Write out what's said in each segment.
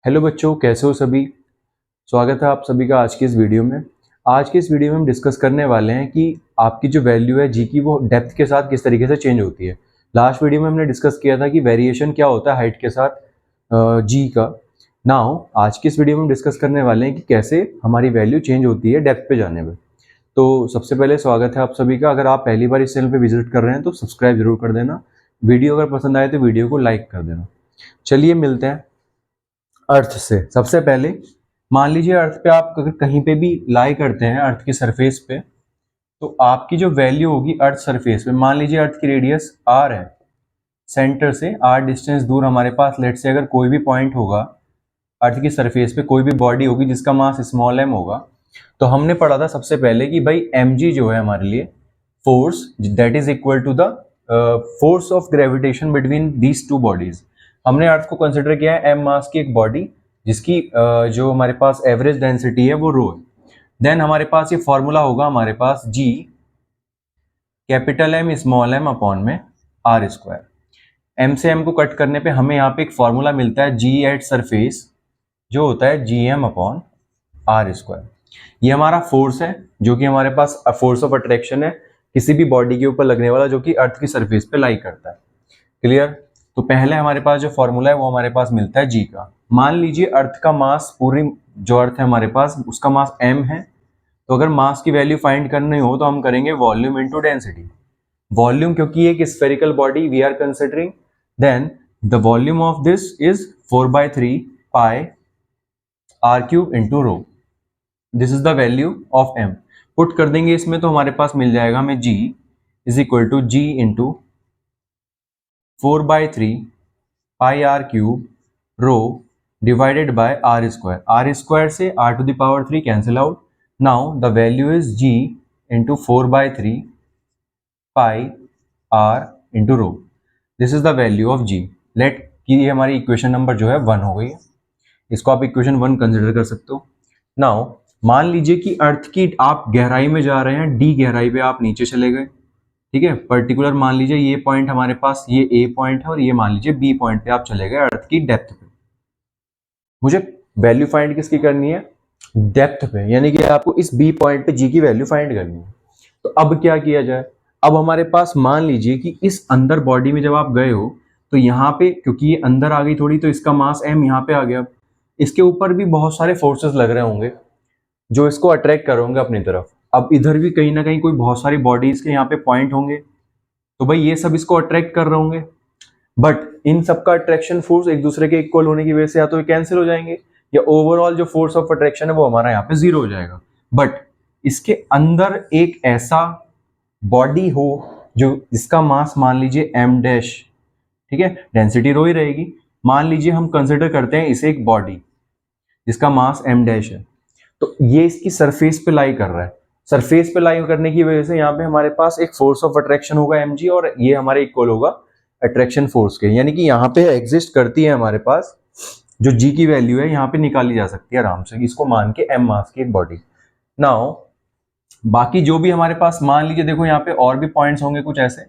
Hello बच्चों, कैसे हो सभी। स्वागत है आप सभी का आज की इस वीडियो में। आज की इस वीडियो में हम डिस्कस करने वाले हैं कि आपकी जो वैल्यू है जी की वो डेप्थ के साथ किस तरीके से चेंज होती है। लास्ट वीडियो में हमने डिस्कस किया था कि वेरिएशन क्या होता है हाइट के साथ जी का। नाउ आज की इस वीडियो में हम डिस्कस करने वाले हैं कि कैसे हमारी वैल्यू चेंज होती है डेप्थ पे जाने में। तो सबसे पहले स्वागत है आप सभी का। अगर आप पहली बार इस चैनल पर विजिट कर रहे हैं तो सब्सक्राइब जरूर कर देना। वीडियो अगर पसंद आए तो वीडियो को लाइक कर देना। चलिए मिलते हैं अर्थ से। सबसे पहले मान लीजिए अर्थ पे आप अगर कहीं पे भी लाई करते हैं अर्थ की सरफेस पे, तो आपकी जो वैल्यू होगी अर्थ सरफेस पे, मान लीजिए अर्थ की रेडियस आर है, सेंटर से आर डिस्टेंस दूर हमारे पास लेट से अगर कोई भी पॉइंट होगा अर्थ की सरफेस पे, कोई भी बॉडी होगी जिसका मास स्मॉल एम होगा, तो हमने पढ़ा था सबसे पहले कि भाई एम जी जो है हमारे लिए force that is equal to the force of gravitation between these two bodies. हमने अर्थ को कंसिडर किया है एम मास की एक बॉडी जिसकी जो हमारे पास एवरेज डेंसिटी है वो रो है। देन हमारे पास ये फॉर्मूला होगा हमारे पास G capital M small M upon में आर स्क्वायर। एम से एम को कट करने पे हमें यहाँ पे एक फॉर्मूला मिलता है जी एट सरफेस जो होता है G M upon r square. ये हमारा फोर्स है जो कि हमारे पास फोर्स ऑफ अट्रैक्शन है किसी भी बॉडी के ऊपर लगने वाला जो कि अर्थ की सरफेस पे लाई करता है। क्लियर। तो पहले हमारे पास जो फॉर्मूला है वो हमारे पास मिलता है जी का। मान लीजिए अर्थ का मास, पूरी जो अर्थ है हमारे पास उसका मास m है, तो अगर मास की वैल्यू फाइंड करनी हो तो हम करेंगे वॉल्यूम इनटू डेंसिटी। वॉल्यूम क्योंकि एक spherical body we are considering, then the volume of this is 4/3 pi are cube into rho. This is the value of m। Put कर देंगे इसमें तो हमारे पास मिल जाएगा हमें g is equal to ji into 4/3 pi are cube rho divided by R square से R to the power 3 cancel out. Now the value is G into 4/3 pi are into rho. This is the value of G. Let कि ये हमारी equation number जो है 1 हो गई है। इसको आप इक्वेशन 1 कंसिडर कर सकते हो। नाउ मान लीजिए कि अर्थ की आप गहराई में जा रहे हैं, डी गहराई पे आप नीचे चले गए, ठीक है। पर्टिकुलर मान लीजिए ये पॉइंट हमारे पास ये ए पॉइंट है और ये मान लीजिए बी पॉइंट पे आप चले गए अर्थ की डेप्थ पे। मुझे वैल्यू फाइंड किसकी करनी है? डेप्थ पे, यानी कि आपको इस बी पॉइंट पे जी की वैल्यू फाइंड करनी है। तो अब क्या किया जाए? अब हमारे पास मान लीजिए कि इस अंदर बॉडी में जब आप गए हो तो यहाँ पे क्योंकि ये अंदर आ गई थोड़ी, तो इसका मास एम यहाँ पे आ गया। इसके ऊपर भी बहुत सारे फोर्सेस लग रहे होंगे जो इसको अट्रैक्ट करोगे अपनी तरफ। अब इधर भी कहीं ना कहीं कोई बहुत सारी बॉडीज के यहाँ पे पॉइंट होंगे, तो भाई ये सब इसको अट्रैक्ट कर रहे होंगे। बट इन सबका अट्रैक्शन फोर्स एक दूसरे के इक्वल होने की वजह से या तो कैंसिल हो जाएंगे या ओवरऑल जो फोर्स ऑफ अट्रैक्शन है वो हमारा यहाँ पे 0 हो जाएगा। बट इसके अंदर एक ऐसा बॉडी हो जो इसका मास मान लीजिए एम डैश, ठीक है, डेंसिटी रो ही रहेगी। मान लीजिए हम कंसिडर करते हैं इसे एक बॉडी जिसका मास एम डैश है, तो ये इसकी सरफेस पे लाई कर रहा है। सरफेस पे लाई करने की वजह से यहाँ पे हमारे पास एक फोर्स ऑफ अट्रैक्शन होगा mg और ये हमारे इक्वल होगा अट्रैक्शन फोर्स के, यानी कि यहाँ पे एग्जिस्ट करती है हमारे पास जो g की वैल्यू है यहाँ पे निकाली जा सकती है आराम से, इसको मान के m मास की एक बॉडी। नाउ बाकी जो भी हमारे पास मान लीजिए देखो यहाँ पे और भी पॉइंट्स होंगे कुछ ऐसे,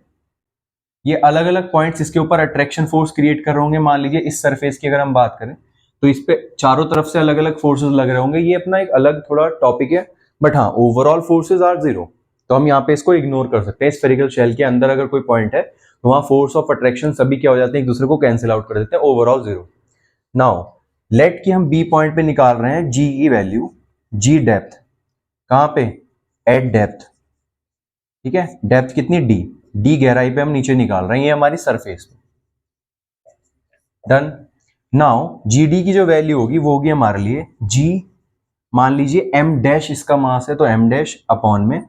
ये अलग अलग पॉइंट्स इसके ऊपर अट्रैक्शन फोर्स क्रिएट कर रहे होंगे। मान लीजिए इस सरफेस की अगर हम बात करें तो इस पे चारों तरफ से अलग अलग फोर्सेस लग रहे होंगे। ये अपना एक अलग थोड़ा टॉपिक है, बट हाँ ओवरऑल फोर्सेस आर 0, तो हम यहाँ पे इसको इग्नोर कर सकते हैं। स्फेरिकल शेल के अंदर अगर कोई पॉइंट है तो वहां फोर्स ऑफ अट्रैक्शन सभी क्या हो जाते हैं, एक दूसरे को कैंसिल आउट कर देते हैं, ओवरऑल 0। नाउ लेट कि हम बी पॉइंट पे निकाल रहे हैं जी की वैल्यू, जी डेप्थ कहाँ पे, एट डेप्थ, ठीक है। डेप्थ कितनी, डी गहराई पे हम नीचे निकाल रहे हैं, ये हमारी सरफेस पे। डन। नाउ जी डी की जो वैल्यू होगी वो होगी हमारे लिए जी, मान लीजिए एम डैश इसका मास है तो एम डैश अपॉन में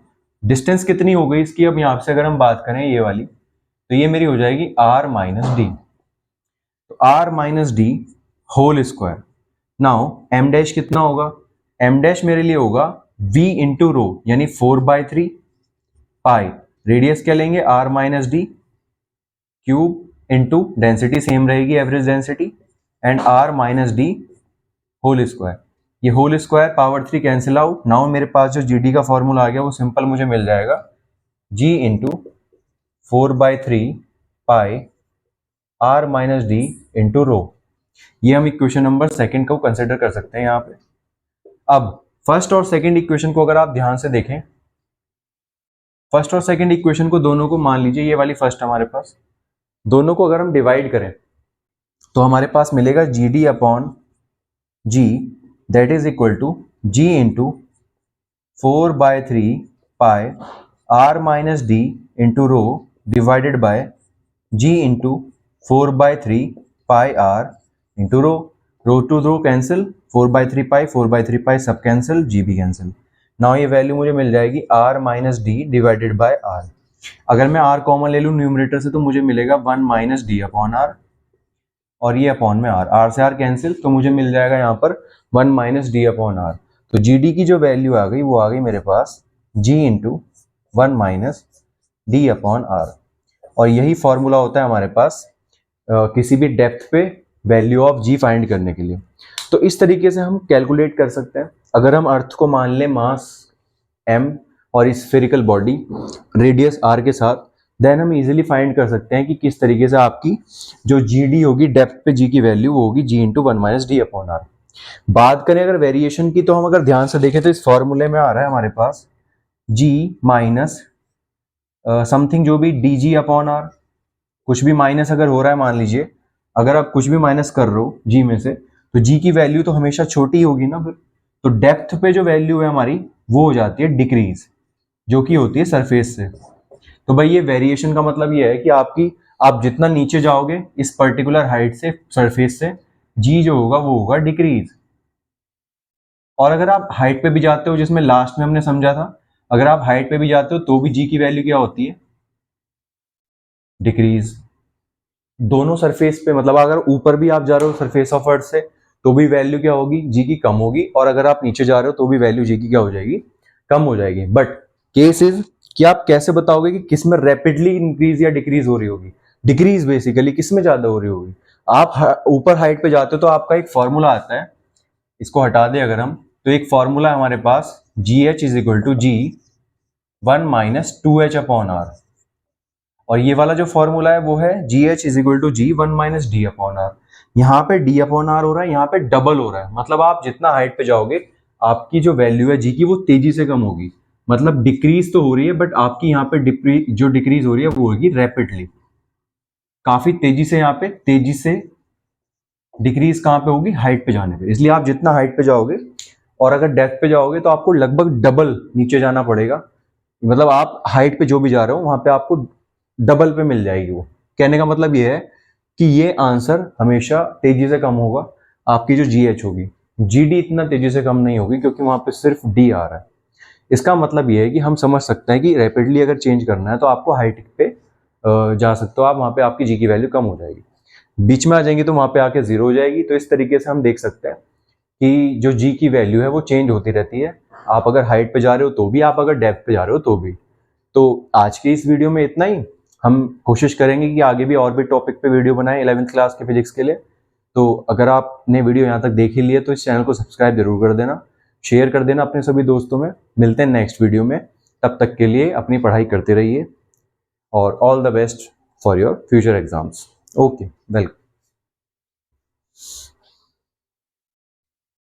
डिस्टेंस कितनी हो गई इसकी, अब यहां से अगर हम बात करें ये वाली, तो ये मेरी हो जाएगी आर माइनस डी। तो r minus D whole square. Now m dash कितना होगा, एम डैश मेरे लिए होगा v इंटू रो, यानी 4/3 पाई, रेडियस क्या लेंगे R minus D cube into density same रहेगी average density and R minus D whole square. ये whole square power 3 cancel out. Now मेरे पास जो जी डी का फॉर्मूला आ गया वो सिंपल मुझे मिल जाएगा G into 4/3 pi are minus D into rho. ये हम इक्वेशन नंबर सेकंड को कंसिडर कर सकते हैं यहाँ पे। अब फर्स्ट और सेकंड इक्वेशन को अगर आप ध्यान से देखें, फर्स्ट और सेकंड इक्वेशन को दोनों को मान लीजिए, ये वाली फर्स्ट हमारे पास, दोनों को अगर हम डिवाइड करें तो हमारे पास मिलेगा g d upon g, that is equal to ji into 4/3 pi are minus D into rho divided by g into 4/3 pi are into rho two rho cancel, 4/3 pi 4/3 pi सब कैंसिल, जी भी cancel. Now ये value मुझे मिल जाएगी r minus d divided by r. अगर मैं are common ले लूँ न्यूमरेटर से तो मुझे मिलेगा 1 माइनस डी अपॉन आर, और ये अपॉन में आर से आर कैंसिल, तो मुझे मिल जाएगा यहाँ पर 1 माइनस डी अपॉन आर। तो जी डी की जो वैल्यू आ गई वो आ गई मेरे पास G into 1 minus D upon R. और यही फॉर्मूला होता है हमारे पास किसी भी डेप्थ पे वैल्यू ऑफ जी फाइंड करने के लिए। तो इस तरीके से हम कैलकुलेट कर सकते हैं। अगर हम अर्थ को मान लें मास m और स्फेरिकल बॉडी रेडियस r के साथ, देन हम इजीली फाइंड कर सकते हैं कि किस तरीके से आपकी जो जी डी होगी डेप्थ पे जी की वैल्यू वो होगी G into 1 minus D upon R. बात करें अगर वेरिएशन की, तो हम अगर ध्यान से देखें तो इस फॉर्मूले में आ रहा है हमारे पास g माइनस समथिंग जो भी डी जी अपॉन आर। कुछ भी माइनस अगर हो रहा है, मान लीजिए अगर आप कुछ भी माइनस कर रहे हो जी में से, तो जी की वैल्यू तो हमेशा छोटी होगी ना फिर। तो डेप्थ पे जो वैल्यू है हमारी वो हो जाती है डिक्रीज, जो कि होती है सरफेस से। तो भाई ये वेरिएशन का मतलब ये है कि आप जितना नीचे जाओगे इस पर्टिकुलर हाइट से सरफेस से, जी जो होगा वो होगा डिक्रीज। और अगर आप हाइट पे भी जाते हो, जिसमें लास्ट में हमने समझा था, अगर आप हाइट पे भी जाते हो तो भी जी की वैल्यू क्या होती है, डिक्रीज। दोनों सरफेस पे, मतलब अगर ऊपर भी आप जा रहे हो सरफेस ऑफ अर्थ से तो भी वैल्यू क्या होगी, जी की कम होगी, और अगर आप नीचे जा रहे हो तो भी वैल्यू जी की क्या हो जाएगी, कम हो जाएगी। बट केस इज कि आप कैसे बताओगे कि किस में रैपिडली इंक्रीज या डिक्रीज हो रही होगी। डिक्रीज बेसिकली किस में ज्यादा हो रही होगी, आप ऊपर हाइट पे जाते हो तो आपका एक फॉर्मूला आता है, इसको हटा दें अगर हम, तो एक फॉर्मूला है हमारे पास G H is equal to G 1 minus 2h upon R. और ये वाला जो फॉर्मूला है वो है G H is equal to G 1 minus D upon R. यहाँ पे डी अपॉन आर हो रहा है, यहाँ पे डबल हो रहा है, मतलब आप जितना हाइट पे जाओगे आपकी जो वैल्यू है जी की वो तेजी से कम होगी। मतलब डिक्रीज तो हो रही है, बट आपकी यहाँ पे जो डिक्रीज हो रही है वो होगी रैपिडली, काफी तेजी से। यहाँ पे तेजी से डिक्रीज कहाँ पे होगी, हाइट पे जाने पे। इसलिए आप जितना हाइट पे जाओगे और अगर डेप्थ पे जाओगे तो आपको लगभग डबल नीचे जाना पड़ेगा। मतलब आप हाइट पे जो भी जा रहे हो वहां पे आपको डबल पे मिल जाएगी वो। कहने का मतलब ये है कि ये आंसर हमेशा तेजी से कम होगा, आपकी जो जी एच होगी। जी डी इतना तेजी से कम नहीं होगी क्योंकि वहां पे सिर्फ डी आ रहा है। इसका मतलब ये है कि हम समझ सकते हैं कि रैपिडली अगर चेंज करना है तो आपको हाइट पे जा सकते हो आप, वहां पे आपकी जी की वैल्यू कम हो जाएगी। बीच में आ जाएंगी तो वहां पे आके जीरो हो जाएगी। तो इस तरीके से हम देख सकते हैं कि जो जी की वैल्यू है वो चेंज होती रहती है, आप अगर हाइट पे जा रहे हो तो भी, आप अगर डेप्थ पे जा रहे हो तो भी। तो आज के इस वीडियो में इतना ही। हम कोशिश करेंगे कि आगे भी और भी टॉपिक पे वीडियो बनाएं 11th क्लास के फिजिक्स के लिए। तो अगर आपने वीडियो यहाँ तक देख ही लिया तो इस चैनल को सब्सक्राइब जरूर कर देना, शेयर कर देना अपने सभी दोस्तों में। मिलते हैं नेक्स्ट वीडियो में, तब तक के लिए अपनी पढ़ाई करते रहिए और all the best for your future exams. Okay, welcome.